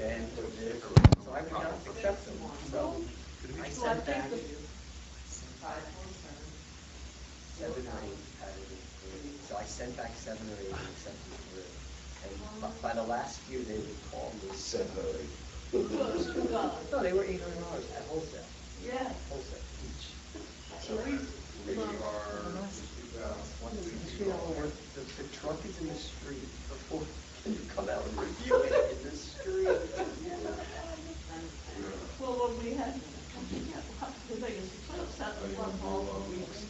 and they're correct. So I would not accept them. So I sent back 7 or 8 out of the 3. So I sent back 7 or 8 and accepted 3. And by the last few, they would call me 7 or 8. No, they were $800 at wholesale. Yeah. Wholesale each. So we the truck is in the street before you come out and review it in the street. Well, what we had, the biggest, set the one ball for weeks.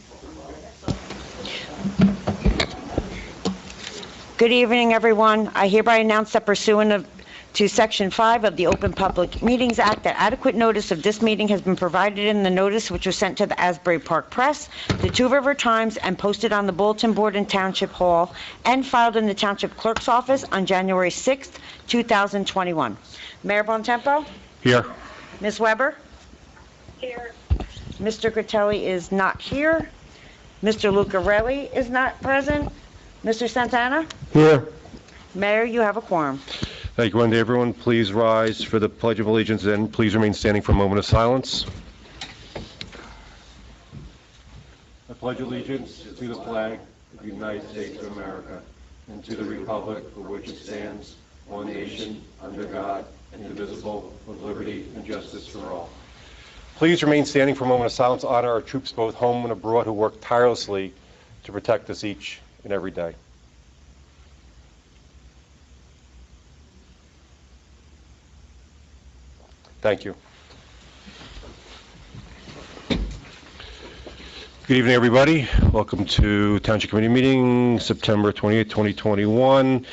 Good evening, everyone. I hereby announce that pursuant to Section 5 of the Open Public Meetings Act, that adequate notice of this meeting has been provided in the notice which was sent to the Asbury Park Press, the Two River Times, and posted on the bulletin board in Township Hall, and filed in the Township Clerk's office on January 6th, 2021. Mayor Bontempo? Here. Ms. Weber? Here. Mr. Critelli is not here. Mr. Lucarelli is not present. Mr. Santana? Here. Mayor, you have a quorum. Thank you, Wendy. Everyone, please rise for the Pledge of Allegiance and please remain standing for a moment of silence. I pledge allegiance to the flag of the United States of America and to the republic for which it stands, one nation, under God, indivisible, with liberty and justice for all. Please remain standing for a moment of silence to honor our troops both home and abroad who work tirelessly to protect us each and every day. Thank you. Good evening, everybody. Welcome to Township Committee meeting, September 28, 2021.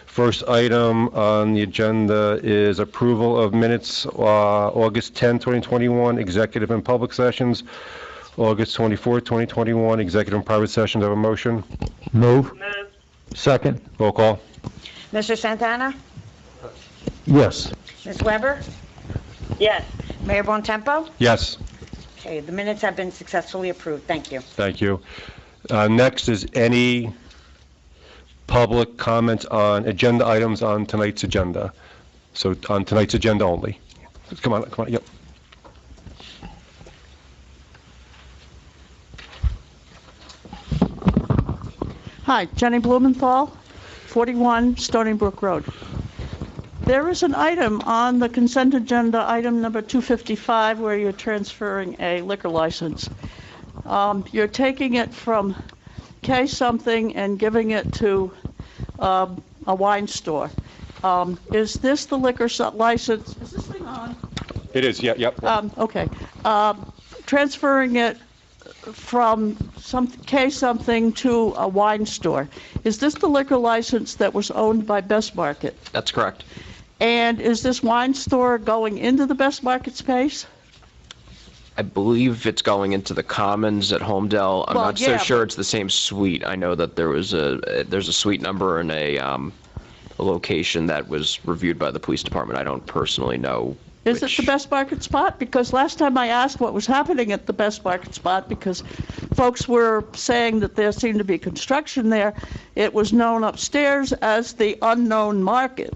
First item on the agenda is approval of minutes, August 10, 2021, executive and public sessions, August 24, 2021, executive and private sessions. Have a motion? Move. Move. Second. Roll call. Mr. Santana? Yes. Ms. Weber? Yes. Mayor Bontempo? Yes. Okay, the minutes have been successfully approved. Thank you. Thank you. Next is any public comments on agenda items on tonight's agenda. So on tonight's agenda only. Come on, yep. Hi, Jenny Blumenthal, 41 Stony Brook Road. There is an item on the consent agenda, item number 255, where you're transferring a liquor license. You're taking it from K something and giving it to a wine store. Is this the liquor license? Is this thing on? It is, yeah, yep. Okay. Transferring it from K something to a wine store. Is this the liquor license that was owned by Best Market? That's correct. And is this wine store going into the Best Market space? I believe it's going into the Commons at Holmdel. I'm not so sure it's the same suite. I know that there's a suite number and a location that was reviewed by the police department. I don't personally know. Is it the Best Market spot? Because last time I asked what was happening at the Best Market spot, because folks were saying that there seemed to be construction there, it was known upstairs as the unknown market.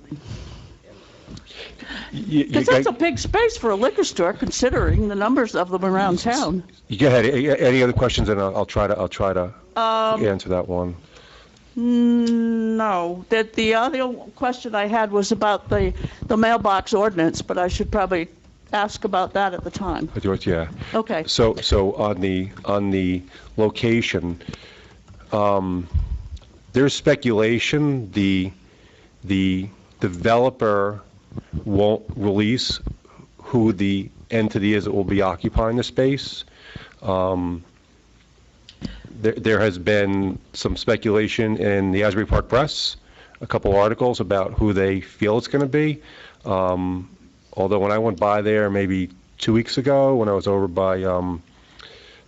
Because that's a big space for a liquor store, considering the numbers of them around town. You go ahead. Any other questions? And I'll try to answer that one. No. The other question I had was about the Mailbox Ordinance, but I should probably ask about that at the time. Yeah. Okay. So on the location, there's speculation the developer won't release who the entity is that will be occupying the space. There has been some speculation in the Asbury Park Press, a couple articles about who they feel it's going to be. Although when I went by there maybe 2 weeks ago, when I was over by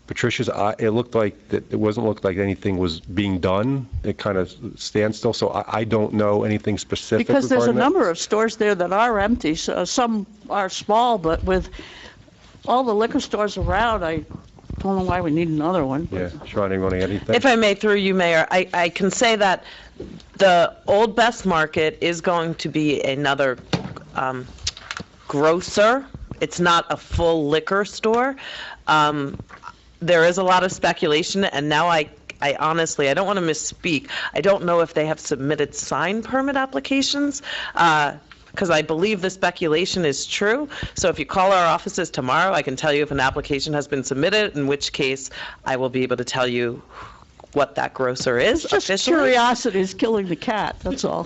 Patricia's, it looked like like anything was being done. It kind of stands still. So I don't know anything specific. Because there's a number of stores there that are empty. So some are small, but with all the liquor stores around, I don't know why we need another one. Yeah, Sharon, you want to add anything? If I may, through you, Mayor, I can say that the old Best Market is going to be another grocer. It's not a full liquor store. There is a lot of speculation, and now I honestly, I don't want to misspeak. I don't know if they have submitted sign permit applications, because I believe the speculation is true. So if you call our offices tomorrow, I can tell you if an application has been submitted, in which case I will be able to tell you what that grocer is Just officially. curiosity is killing the cat, that's all.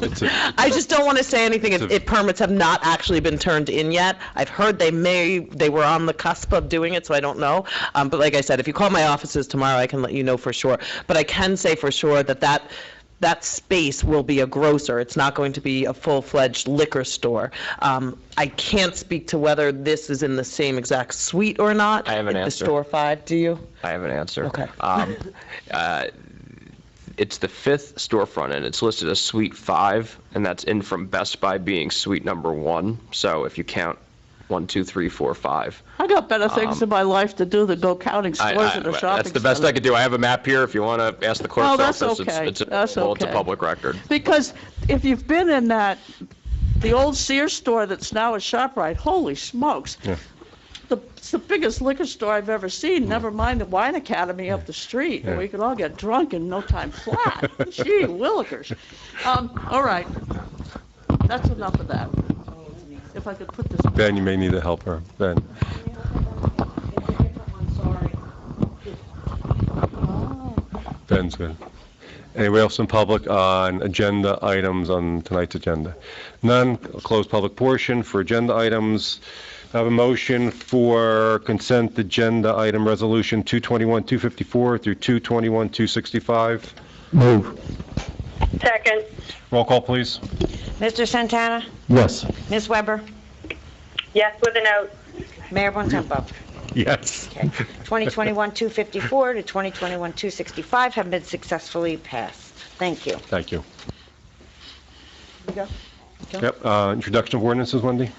I just don't want to say anything if permits have not actually been turned in yet. I've heard they were on the cusp of doing it, so I don't know. But like I said, if you call my offices tomorrow, I can let you know for sure. But I can say for sure that space will be a grocer. It's not going to be a full-fledged liquor store. I can't speak to whether this is in the same exact suite or not. I have an at answer. The store 5, do you? I have an answer. Okay. It's the 5th storefront, and it's listed as Suite 5, and that's in from Best Buy being Suite number 1. So if you count 1, 2, 3, 4, 5. I got better things in my life to do than go counting stores in a shopping That's the best center. I could do. I have a map here. If you want to ask the clerk's Oh, that's office, okay. it's That's it's a okay. public record. Because if you've been in the old Sears store that's now a ShopRite, holy smokes. Yeah. It's the biggest liquor store I've ever seen, never mind the Wine Academy up the street, where we could all get drunk in no time flat. Gee willikers. All right, that's enough of that. If I could put this. Ben, you may need a helper. Ben. Ben's good. Anybody else in public on agenda items on tonight's agenda? None. I'll close public portion for agenda items. I have a motion for consent agenda item resolution 221-254 through 221-265. Move. Second. Roll call, please. Mr. Santana? Yes. Ms. Weber? Yes, with a note. Mayor Bontempo? Yes. 2021-254 to 2021-265 have been successfully passed. Thank you. Thank you. You go. Yep. Introduction of ordinances, Wendy?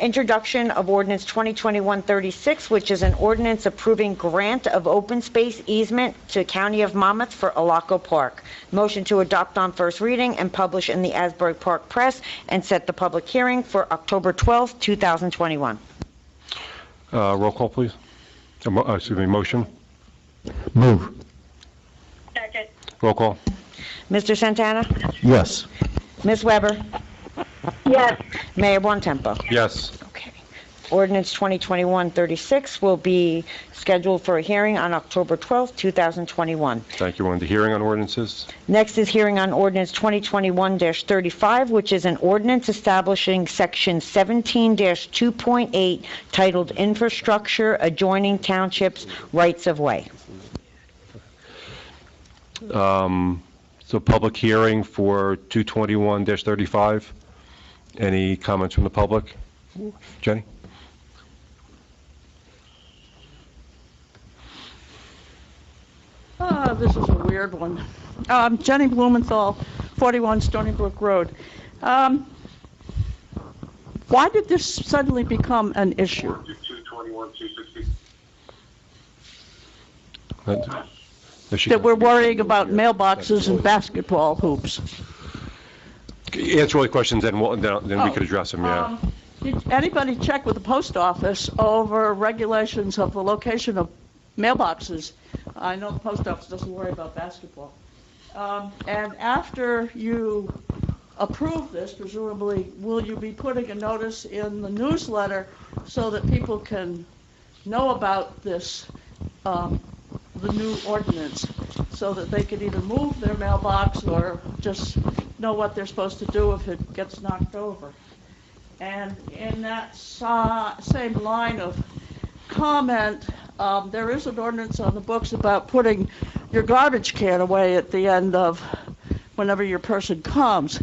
Introduction of ordinance 2021-36, which is an ordinance approving grant of open space easement to County of Monmouth for Alaco Park. Motion to adopt on first reading and publish in the Asbury Park Press and set the public hearing for October 12th, 2021. Roll call, please. Excuse me, motion. Move. Second. Roll call. Mr. Santana? Yes. Ms. Weber? Yes. Mayor Bontempo? Yes. Okay. Ordinance 2021-36 will be scheduled for a hearing on October 12th, 2021. Thank you, Wendy. Hearing on ordinances? Next is hearing on ordinance 2021-35, which is an ordinance establishing section 17-2.8 titled Infrastructure Adjoining Townships Rights of Way. So public hearing for 221-35. Any comments from the public? Jenny? This is a weird one. Jenny Blumenthal, 41 Stony Brook Road. Why did this suddenly become an issue? That we're worrying about mailboxes and basketball hoops. Answer all the questions, then we could address them, yeah. Did anybody check with the post office over regulations of the location of mailboxes? I know the post office doesn't worry about basketball. And after you approve this, presumably, will you be putting a notice in the newsletter so that people can know about this, the new ordinance, so that they can either move their mailbox or just know what they're supposed to do if it gets knocked over? And in that same line of comment, there is an ordinance on the books about putting your garbage can away at the end of whenever your person comes.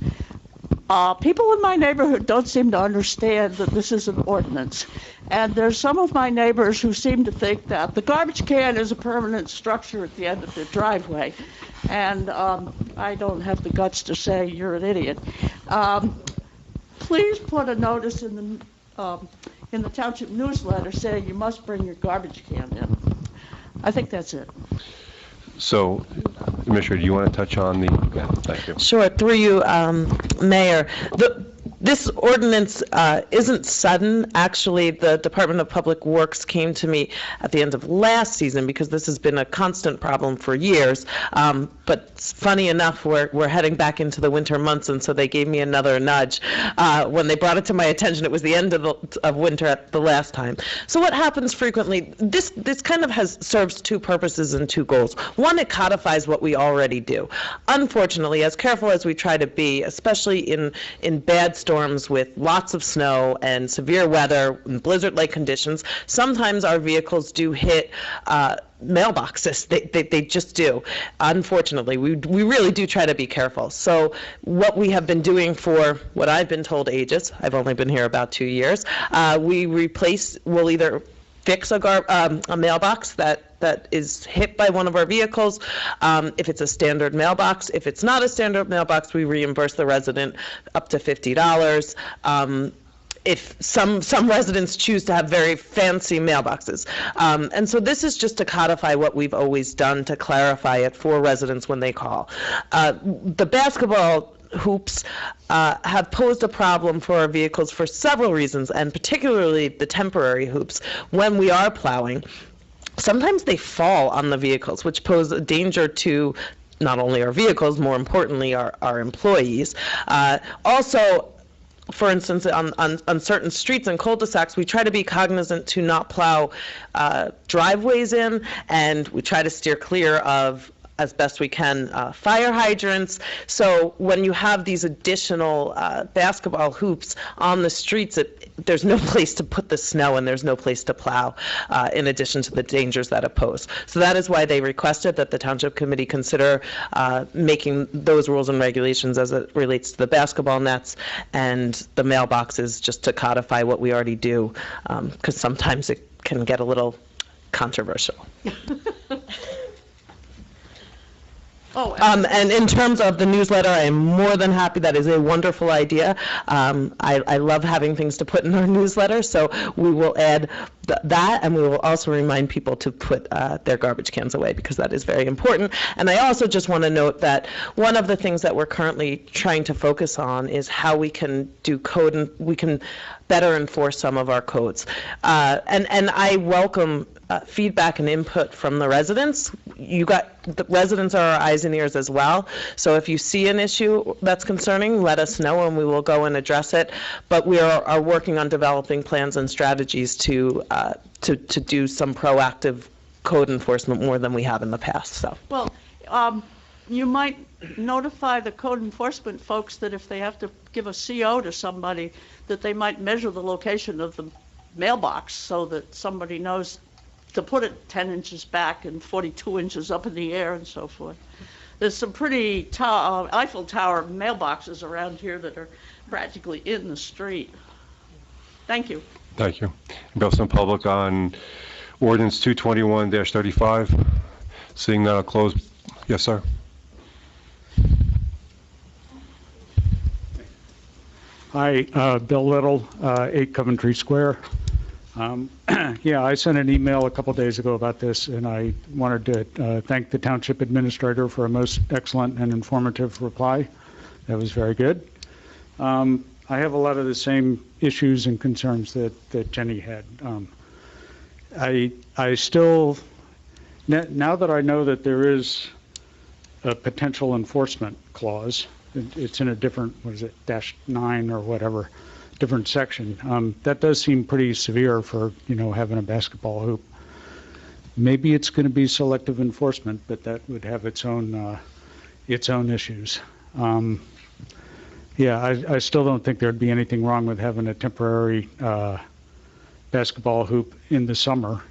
People in my neighborhood don't seem to understand that this is an ordinance. And there's some of my neighbors who seem to think that the garbage can is a permanent structure at the end of their driveway. And I don't have the guts to say you're an idiot. Please put a notice in the township newsletter saying you must bring your garbage can in. I think that's it. So, Commissioner, do you want to touch on the, yeah, thank you. Sure, through you, Mayor. This ordinance isn't sudden. Actually, the Department of Public Works came to me at the end of last season because this has been a constant problem for years. But funny enough, we're heading back into the winter months, and so they gave me another nudge. When they brought it to my attention, it was the end of winter at the last time. So what happens frequently, this kind of serves two purposes and two goals. One, it codifies what we already do. Unfortunately, as careful as we try to be, especially in bad storms with lots of snow and severe weather and blizzard-like conditions, sometimes our vehicles do hit mailboxes. They just do. Unfortunately, we really do try to be careful. So what we have been doing for what I've been told ages, I've only been here about 2 years, we'll either fix a mailbox that is hit by one of our vehicles. If it's a standard mailbox. If it's not a standard mailbox, we reimburse the resident up to $50. If some residents choose to have very fancy mailboxes. And so this is just to codify what we've always done, to clarify it for residents when they call. The basketball hoops have posed a problem for our vehicles for several reasons, and particularly the temporary hoops when we are plowing. Sometimes they fall on the vehicles, which pose a danger to not only our vehicles, more importantly, our employees. Also, for instance, on certain streets and cul-de-sacs, we try to be cognizant to not plow driveways in, and we try to steer clear of, as best we can, fire hydrants. So when you have these additional basketball hoops on the streets, there's no place to put the snow and there's no place to plow, in addition to the dangers that it pose. So that is why they requested that the Township Committee consider making those rules and regulations as it relates to the basketball nets and the mailboxes, just to codify what we already do, because sometimes it can get a little controversial. And in terms of the newsletter, I am more than happy. That is a wonderful idea. I love having things to put in our newsletter, so we will add that, and we will also remind people to put their garbage cans away, because that is very important. And I also just want to note that one of the things that we're currently trying to focus on is how we can do code, and we can better enforce some of our codes. And I welcome feedback and input from the residents. The residents are our eyes and ears as well. So if you see an issue that's concerning, let us know and we will go and address it. But we are working on developing plans and strategies to do some proactive code enforcement more than we have in the past. So. Well, you might notify the code enforcement folks that if they have to give a CO to somebody, that they might measure the location of the mailbox so that somebody knows to put it 10 inches back and 42 inches up in the air and so forth. There's some pretty Eiffel Tower mailboxes around here that are practically in the street. Thank you. Thank you. Bill, some public on ordinance 221-35. Seeing none, I'll close. Yes, sir. Hi, Bill Little, 8 Coventry Square. Yeah, I sent an email a couple days ago about this, and I wanted to thank the Township Administrator for a most excellent and informative reply. That was very good. I have a lot of the same issues and concerns that Jenny had. I still, now that I know that there is a potential enforcement clause, it's in a different, what is it, -9 or whatever, different section. That does seem pretty severe for, having a basketball hoop. Maybe it's going to be selective enforcement, but that would have its own issues. Yeah, I still don't think there'd be anything wrong with having a temporary basketball hoop in the summer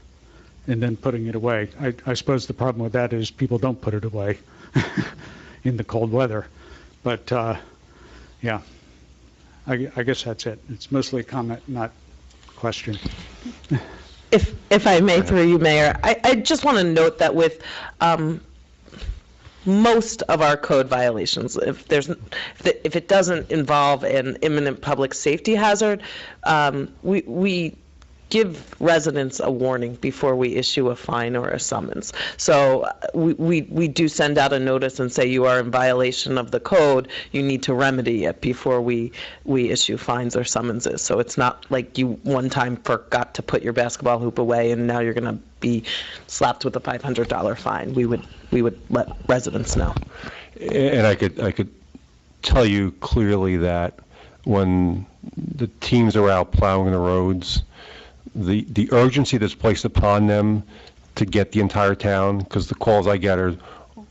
and then putting it away. I suppose the problem with that is people don't put it away in the cold weather. But yeah, I guess that's it. It's mostly a comment, not question. If I may, through you, Mayor, I just want to note that with most of our code violations, if it doesn't involve an imminent public safety hazard, we give residents a warning before we issue a fine or a summons. So we do send out a notice and say you are in violation of the code, you need to remedy it before we issue fines or summonses. So it's not like you one time forgot to put your basketball hoop away and now you're going to be slapped with a $500 fine. We would let residents know. And I could tell you clearly that when the teams are out plowing the roads, the urgency that's placed upon them to get the entire town, because the calls I get are,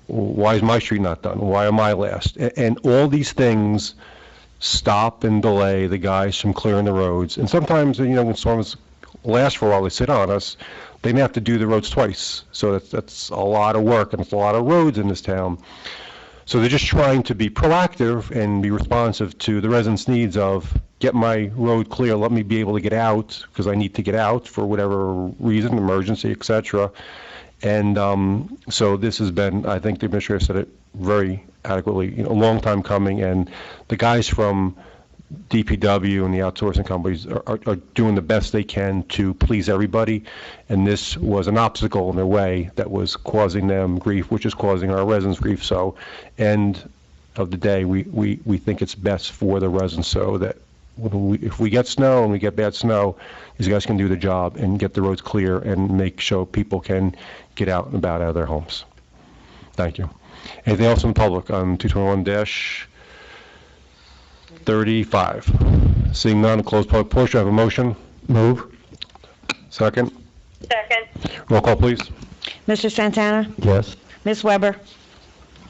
why is my street not done? Why am I last? And all these things stop and delay the guys from clearing the roads. And sometimes, when storms last for a while, they sit on us, they may have to do the roads twice. So that's a lot of work, and it's a lot of roads in this town. So they're just trying to be proactive and be responsive to the residents' needs of, get my road clear, let me be able to get out, because I need to get out for whatever reason, emergency, etc. And so this has been, I think the administrator said it very adequately, a long time coming, and the guys from DPW and the outsourcing companies are doing the best they can to please everybody, and this was an obstacle in their way that was causing them grief, which is causing our residents grief. So, end of the day, we think it's best for the residents, so that if we get snow and we get bad snow, these guys can do the job and get the roads clear and make sure people can get out and about out of their homes. Thank you. Anything else from the public on 221-35? Seeing none, close public portion. I have a motion. Move. Second. Second. Roll call, please. Mr. Santana? Yes. Ms. Weber?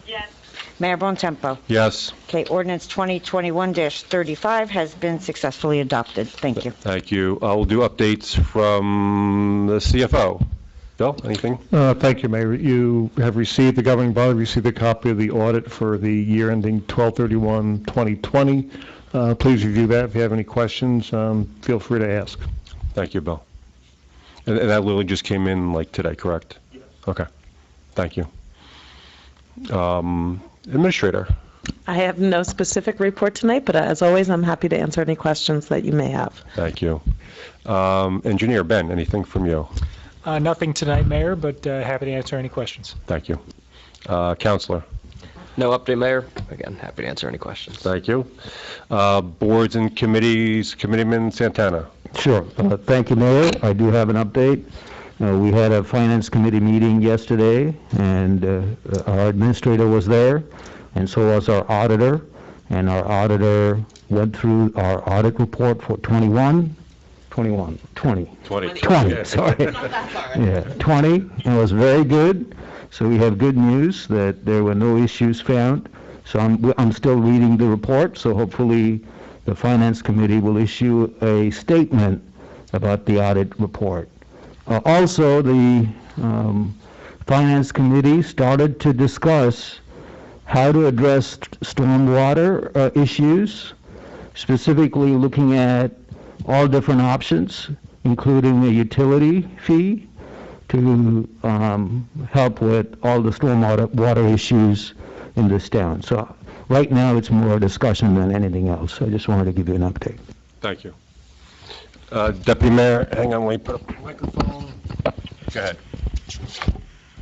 Yes. Mayor Bontempo? Yes. Okay, ordinance 2021-35 has been successfully adopted. Thank you. Thank you. We'll do updates from the CFO. Bill, anything? Thank you, Mayor. You have received, the governing body received a copy of the audit for the year ending 12/31/2020. Please review that. If you have any questions, feel free to ask. Thank you, Bill. And that literally just came in like today, correct? Yes. Okay. Thank you. Administrator. I have no specific report tonight, but as always, I'm happy to answer any questions that you may have. Thank you. Engineer Ben, anything from you? Nothing tonight, Mayor, but happy to answer any questions. Thank you. Counselor. No update, Mayor. Again, happy to answer any questions. Thank you. Boards and committees, Committeeman Santana. Sure. Thank you, Mayor. I do have an update. We had a Finance Committee meeting yesterday, and our administrator was there, and so was our auditor. And our auditor went through our audit report for 20, sorry. Yeah, 20, and it was very good. So we have good news that there were no issues found. So I'm still reading the report, so hopefully the Finance Committee will issue a statement about the audit report. Also, the Finance Committee started to discuss how to address stormwater issues, specifically looking at all different options, including a utility fee to help with all the stormwater issues in this town. So right now it's more a discussion than anything else. I just wanted to give you an update. Thank you. Deputy Mayor, hang on, wait, put up the microphone. Go ahead.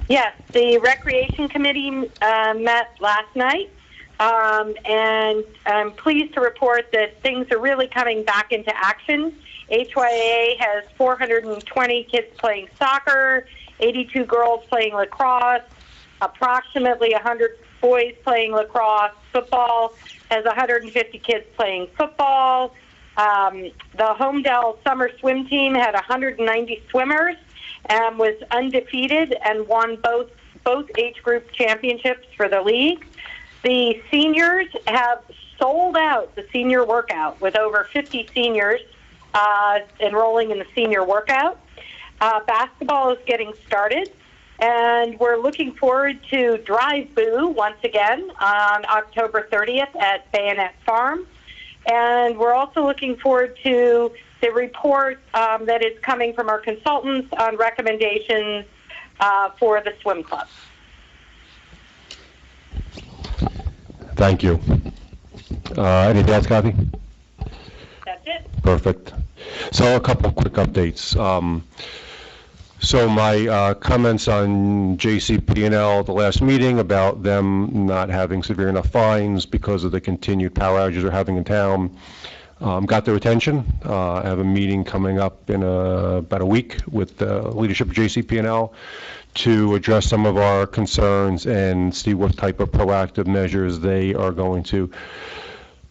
Yes, the Recreation Committee met last night, and I'm pleased to report that things are really coming back into action. HYA has 420 kids playing soccer, 82 girls playing lacrosse, approximately 100 boys playing lacrosse. Football has 150 kids playing football. The Holmdel summer swim team had 190 swimmers and was undefeated and won both age group championships for the league. The seniors have sold out the senior workout with over 50 seniors enrolling in the senior workout. Basketball is getting started, and we're looking forward to Drive Boo once again on October 30th at Bayonet Farm. And we're also looking forward to the report that is coming from our consultants on recommendations for the swim club. Thank you. Anything else, Kathy? That's it. Perfect. So a couple quick updates. So my comments on JCP&L at the last meeting about them not having severe enough fines because of the continued power outages they're having in town got their attention. I have a meeting coming up in about a week with the leadership of JCP&L to address some of our concerns and see what type of proactive measures they are going to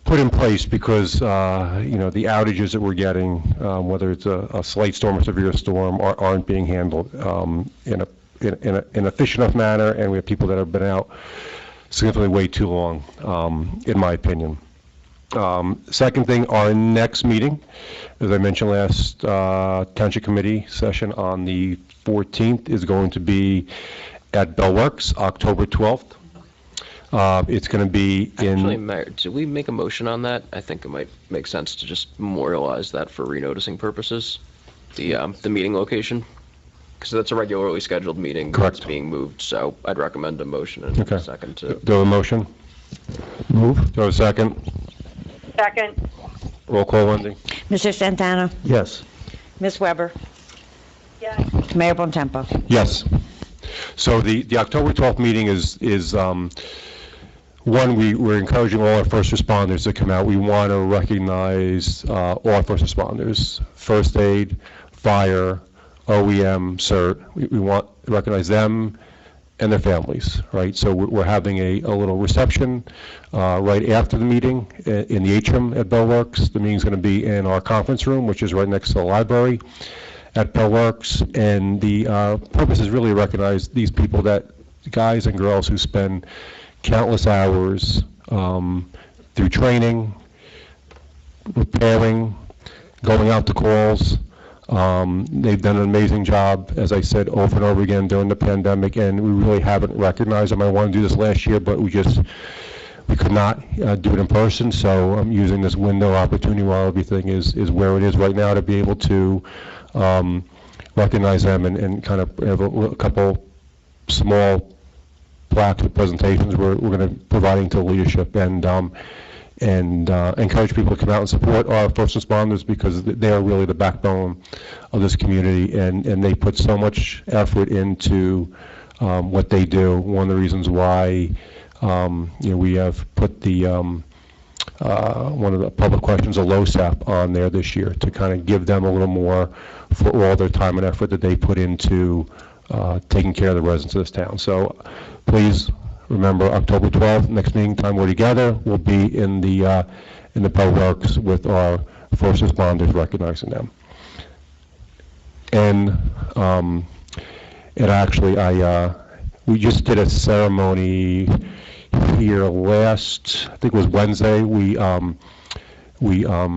put in place, because the outages that we're getting, whether it's a slight storm or severe storm, aren't being handled in an efficient enough manner, and we have people that have been out significantly way too long, in my opinion. Second thing, our next meeting, as I mentioned last Township Committee session on the 14th, is going to be at Bellworks, October 12th. It's going to be in... Actually, Mayor, did we make a motion on that? I think it might make sense to just memorialize that for renoticing purposes, the meeting location, because that's a regularly scheduled meeting. Correct. That's being moved, so I'd recommend a motion and a second to... Do I have a motion? Move. Do I have a second? Second. Roll call, Wendy. Mr. Santana? Yes. Ms. Weber? Yes. Mayor Bontempo? Yes. So the October 12th meeting is one, we're encouraging all our first responders to come out. We want to recognize all our first responders, first aid, fire, OEM, CERT. We want to recognize them and their families, right? So we're having a little reception right after the meeting in the atrium at Bellworks. The meeting's going to be in our conference room, which is right next to the library at Bellworks. And the purpose is really to recognize these people, that guys and girls who spend countless hours through training, repairing, going out to calls. They've done an amazing job, as I said, over and over again during the pandemic, and we really haven't recognized them. I wanted to do this last year, but we could not do it in person, so I'm using this window opportunity while everything is where it is right now to be able to recognize them and kind of have a couple small plaques with presentations we're going to be providing to leadership, and encourage people to come out and support our first responders, because they are really the backbone of this community, and they put so much effort into what they do. One of the reasons why we have put the one of the public questions, a LoSAP, on there this year to kind of give them a little more for all their time and effort that they put into taking care of the residents of this town. So please remember, October 12th, next meeting time we're together, we'll be in the Bellworks with our first responders, recognizing them. And actually, we just did a ceremony here last, I think it was Wednesday. We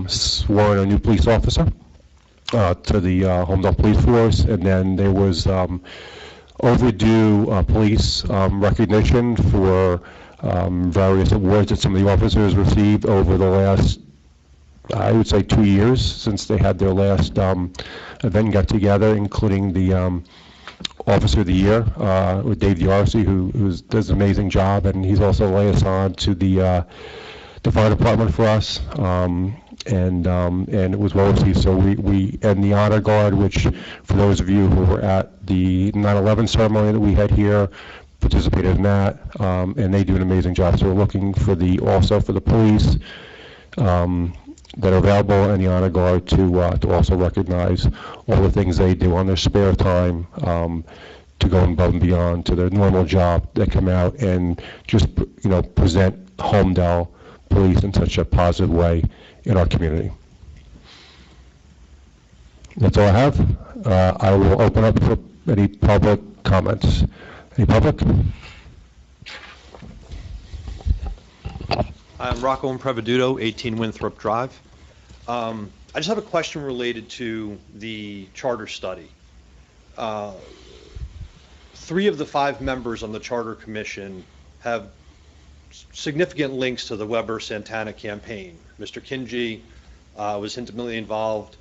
swore in a new police officer to the Holmdel Police Force, and then there was overdue police recognition for various awards that some of the officers received over the last, I would say, 2 years since they had their last event and got together, including the Officer of the Year with Dave D'Arcy, who does an amazing job, and he's also a liaison to the fire department for us. And it was well received. So we and the honor guard, which for those of you who were at the 9/11 ceremony that we had here, participated in that, and they do an amazing job. So we're looking for also for the police that are available, and the honor guard to also recognize all the things they do on their spare time to go above and beyond to their normal job. They come out and just present Holmdel Police in such a positive way in our community. That's all I have. I will open up for any public comments. Any public? I'm Rocco Impreveduto, 18 Winthrop Drive. I just have a question related to the charter study. 3 of the 5 members on the Charter Commission have significant links to the Weber-Santana campaign. Mr. Kinji was intimately involved.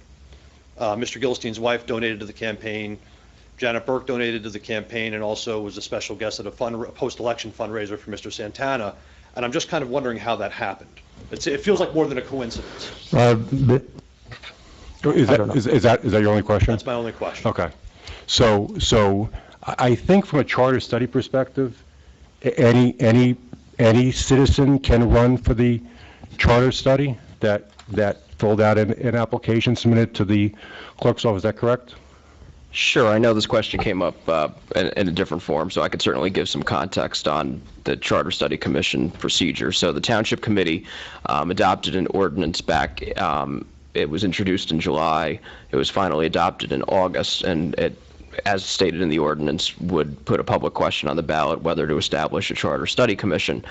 Mr. Gilstein's wife donated to the campaign. Janet Burke donated to the campaign and also was a special guest at a post-election fundraiser for Mr. Santana. And I'm just kind of wondering how that happened. It feels like more than a coincidence. Is I don't know. that your only question? That's my only question. Okay. So I think from a charter study perspective, any citizen can run for the charter study that filled out an application submitted to the clerk's office. Is that correct? Sure, I know this question came up in a different form, so I could certainly give some context on the Charter Study Commission procedure. So the Township Committee adopted an ordinance back, it was introduced in July, it was finally adopted in August, and it, as stated in the ordinance, would put a public question on the ballot whether to establish a Charter Study Commission.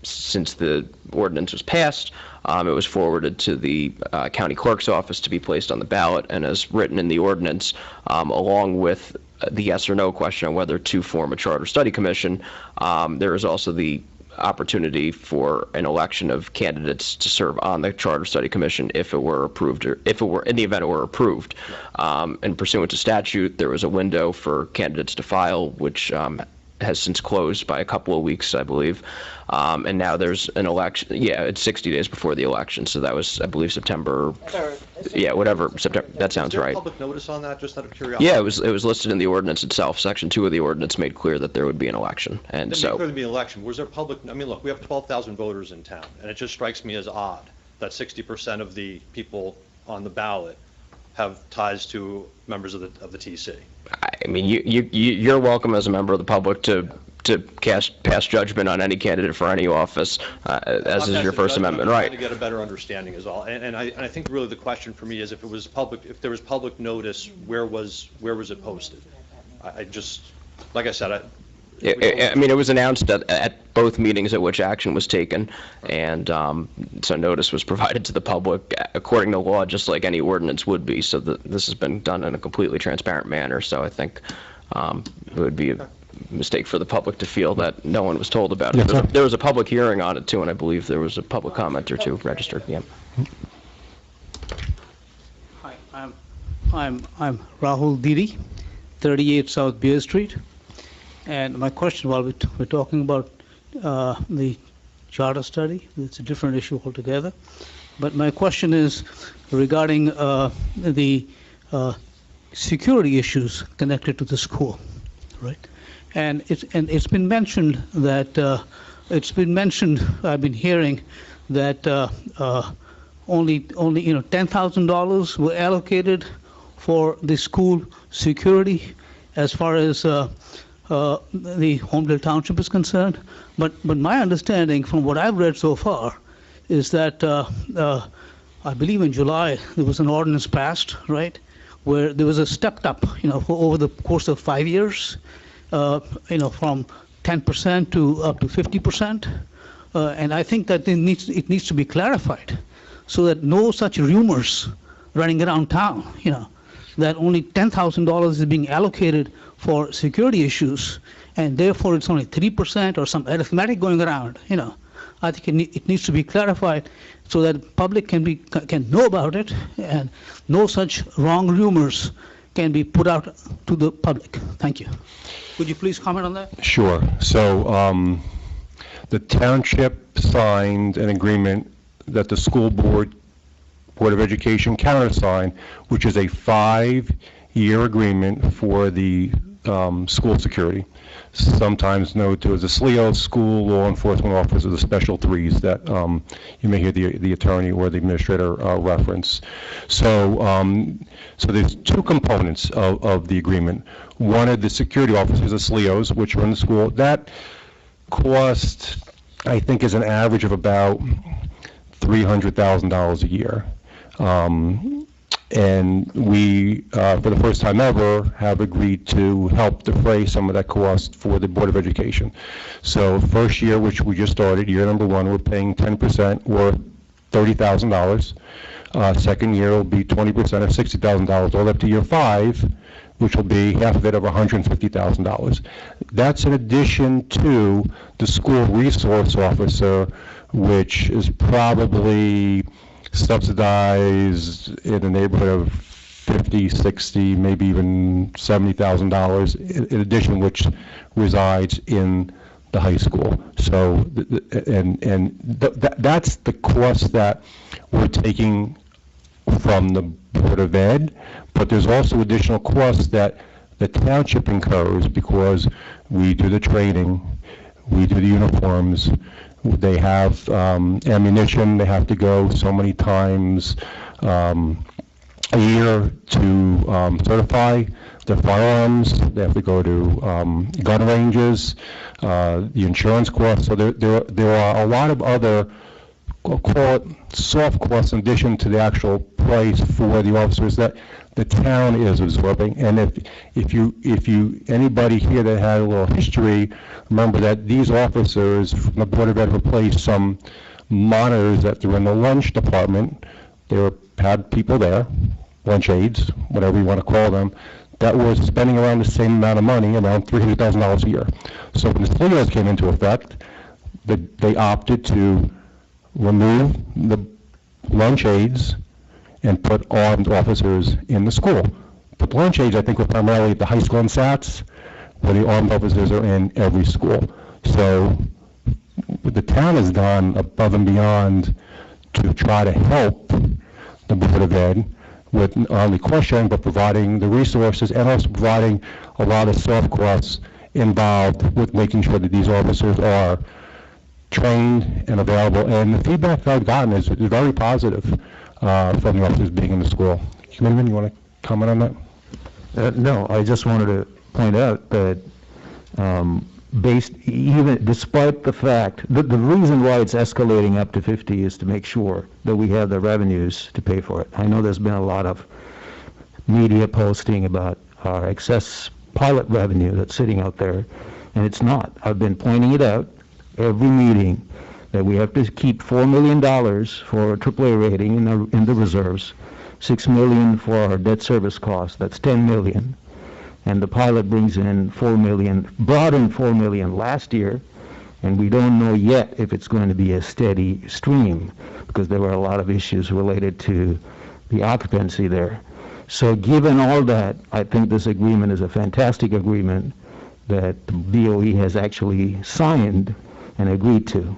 Since the ordinance was passed, it was forwarded to the county clerk's office to be placed on the ballot, and as written in the ordinance, along with the yes or no question on whether to form a charter study commission, there is also the opportunity for an election of candidates to serve on the charter study commission if it were approved, or if it were in the event it were approved. And pursuant to statute, there was a window for candidates to file, which has since closed by a couple of weeks, I believe. And now there's an election. Yeah, it's 60 days before the election. So that was, I believe, September. Yeah, whatever. September. That sounds right. Public notice on that, just out of curiosity? Yeah, it was listed in the ordinance itself. Section 2 of the ordinance made clear that there would be an election. And so. There would be an election. Was there public? I mean, look, we have 12,000 voters in town, and it just strikes me as odd that 60% of the people on the ballot have ties to members of the TC. I mean, you're welcome as a member of the public to pass judgment on any candidate for any office, as is your First Amendment right. To get a better understanding is all, and I think really the question for me is if there was public notice, where was it posted? I just, like I said, I mean, it was announced at both meetings at which action was taken, and so notice was provided to the public according to law, just like any ordinance would be. So this has been done in a completely transparent manner. So I think it would be a mistake for the public to feel that no one was told about it. Yes, there was a public hearing on it too, and I believe there was a public comment or two registered. Yeah. Hi, I'm Rahul Didi, 38 South Beer Street. And my question, while we're talking about the charter study, it's a different issue altogether. But my question is regarding the security issues connected to the school, right? And it's been mentioned that I've been hearing that only $10,000 were allocated for the school security as far as the Holmdel Township is concerned, but my understanding from what I've read so far is that I believe in July there was an ordinance passed, right, where there was a stepped up, for over the course of 5 years, from 10% to up to 50%, and I think that it needs to be clarified so that no such rumors running around town, that only $10,000 is being allocated for security issues, and therefore it's only 3% or some arithmetic going around. I think it needs to be clarified so that public can know about it, and no such wrong rumors can be put out to the public. Thank you. Would you please comment on that? Sure. So the township signed an agreement that the school board of Education countersigned, which is a 5-year agreement for the school security, sometimes known to as the SLEO, School Law Enforcement Officer, the Special Threes that you may hear the attorney or the administrator reference. So there's two components of the agreement. One of the security officers, the SLEOs, which are in the school. That cost, I think, is an average of about $300,000 a year. And we, for the first time ever, have agreed to help defray some of that cost for the Board of Education. So first year, which we just started, year number 1, we're paying 10% or $30,000. Second year will be 20% of $60,000, all up to year 5, which will be half of it of $150,000. That's in addition to the school resource officer, which is probably subsidized in the neighborhood of $50, $60, maybe even $70,000, in addition, which resides in the high school. So, that's the cost that we're taking from the Board of Ed, but there's also additional costs that the township incurs because we do the training, we do the uniforms, they have ammunition, they have to go so many times a year to certify their firearms, they have to go to gun ranges, the insurance costs, so there are a lot of other, I'll call it soft costs in addition to the actual price for the officers that the town is absorbing. And if you anybody here that had a little history, remember that these officers from the Board of Ed replaced some monitors that were in the lunch department. Had people there, lunch aides, whatever you want to call them, that were spending around the same amount of money, around $300,000 a year. So when the stimulus came into effect, they opted to remove the lunch aides and put armed officers in the school. But the lunch aides, I think, were primarily at the high school and SATs, where the armed officers are in every school. So the town has gone above and beyond to try to help the Board of Ed with not only cost sharing, but providing the resources and also providing a lot of soft costs involved with making sure that these officers are trained and available. And the feedback that I've gotten is very positive from the officers being in the school. Committeeman, you want to comment on that? No, I just wanted to point out that despite the fact, the reason why it's escalating up to 50 is to make sure that we have the revenues to pay for it. I know there's been a lot of media posting about our excess pilot revenue that's sitting out there, and it's not. I've been pointing it out every meeting that we have to keep $4 million for AAA rating in the reserves, $6 million for our debt service costs, that's $10 million. And the pilot brings in $4 million, brought in $4 million last year, and we don't know yet if it's going to be a steady stream because there were a lot of issues related to the occupancy there. So given all that, I think this agreement is a fantastic agreement that the DOE has actually signed and agreed to.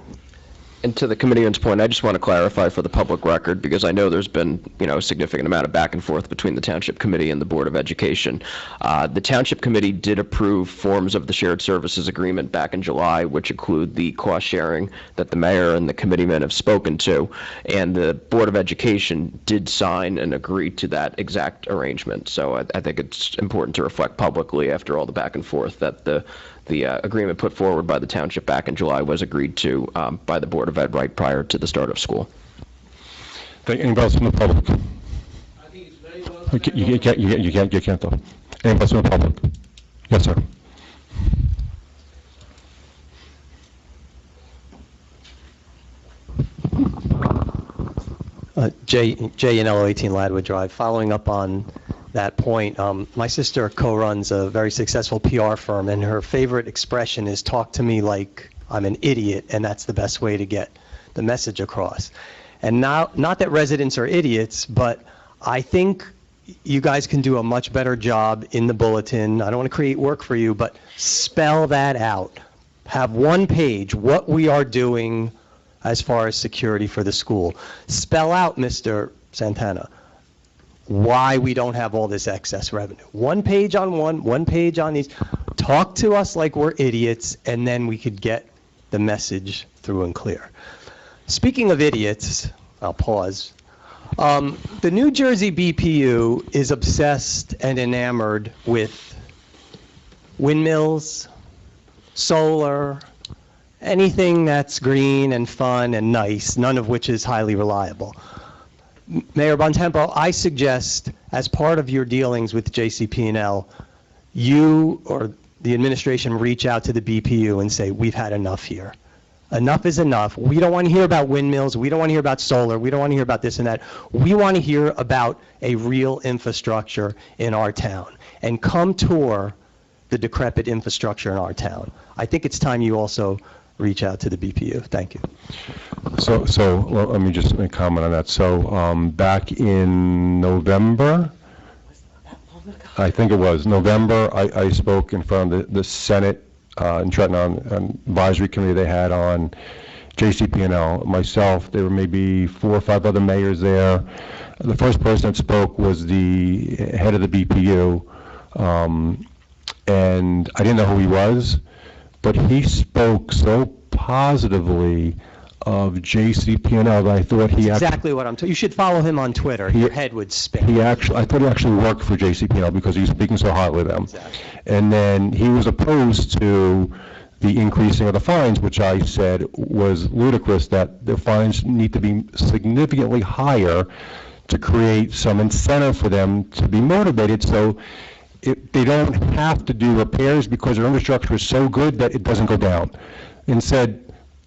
And to the committeeman's point, I just want to clarify for the public record, because I know there's been, a significant amount of back and forth between the Township Committee and the Board of Education. The Township Committee did approve forms of the shared services agreement back in July, which include the cost sharing that the mayor and the committeemen have spoken to, and the Board of Education did sign and agree to that exact arrangement. So I think it's important to reflect publicly after all the back and forth that the agreement put forward by the township back in July was agreed to by the Board of Ed right prior to the start of school. Anybody else from the public? I think it's very well. You can't though. Anybody else from the public? Yes, sir. Jay Yanello, 18 Ladwood Drive. Following up on that point, my sister co-runs a very successful PR firm, and her favorite expression is "talk to me like I'm an idiot," and that's the best way to get the message across. And now, not that residents are idiots, but I think you guys can do a much better job in the bulletin. I don't want to create work for you, but spell that out. Have one page, what we are doing as far as security for the school. Spell out, Mr. Santana, why we don't have all this excess revenue. One page on one page on these. Talk to us like we're idiots, and then we could get the message through and clear. Speaking of idiots, I'll pause. The New Jersey BPU is obsessed and enamored with windmills, solar, anything that's green and fun and nice, none of which is highly reliable. Mayor Bontempo, I suggest, as part of your dealings with JCP&L, you or the administration reach out to the BPU and say, we've had enough here. Enough is enough. We don't want to hear about windmills. We don't want to hear about solar. We don't want to hear about this and that. We want to hear about a real infrastructure in our town. And come tour the decrepit infrastructure in our town. I think it's time you also reach out to the BPU. Thank you. So well, let me just comment on that. So back in November, I think it was November, I spoke in front of the Senate in Trenton on advisory committee they had on JCP&L, myself, there were maybe 4 or 5 other mayors there. The first person that spoke was the head of the BPU, and I didn't know who he was, but he spoke so positively of JCP&L that I thought he Exactly what I'm, you should follow him on Twitter. Your head would spin. I thought he actually worked for JCP&L because he was speaking so highly of them. Exactly. And then he was opposed to the increasing of the fines, which I said was ludicrous, that the fines need to be significantly higher to create some incentive for them to be motivated, so they don't have to do repairs because their infrastructure is so good that it doesn't go down. Instead,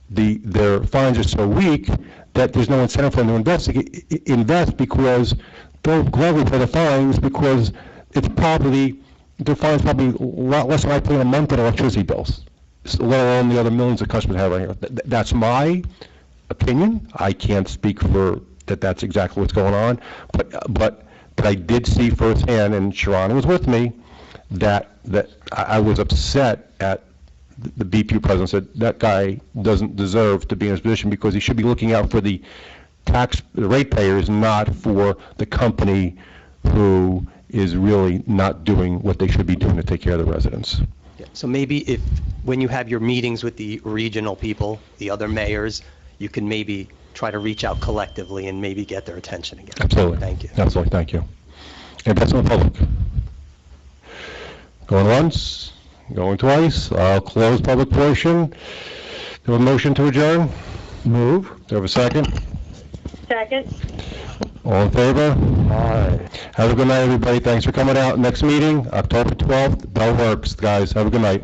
their fines are so weak that there's no incentive for them to invest because they'll gladly pay the fines because it's probably, their fines probably a lot less than I pay in a month in electricity bills, let alone the other millions of customers have right here. That's my opinion. I can't speak for that's exactly what's going on, but I did see firsthand, and Sharon was with me, that I was upset at the BPU president. Said that guy doesn't deserve to be in his position because he should be looking out for the ratepayers, not for the company who is really not doing what they should be doing to take care of the residents. Yeah, so maybe when you have your meetings with the regional people, the other mayors, you can maybe try to reach out collectively and maybe get their attention again. Absolutely. Thank you. Absolutely, thank you. And that's in the public. Going once, going twice. I'll close public portion. Do you have a motion to adjourn? Move. Do you have a second? Second. All in favor? Aye. Have a good night, everybody. Thanks for coming out. Next meeting, October 12th, bell works, guys. Have a good night.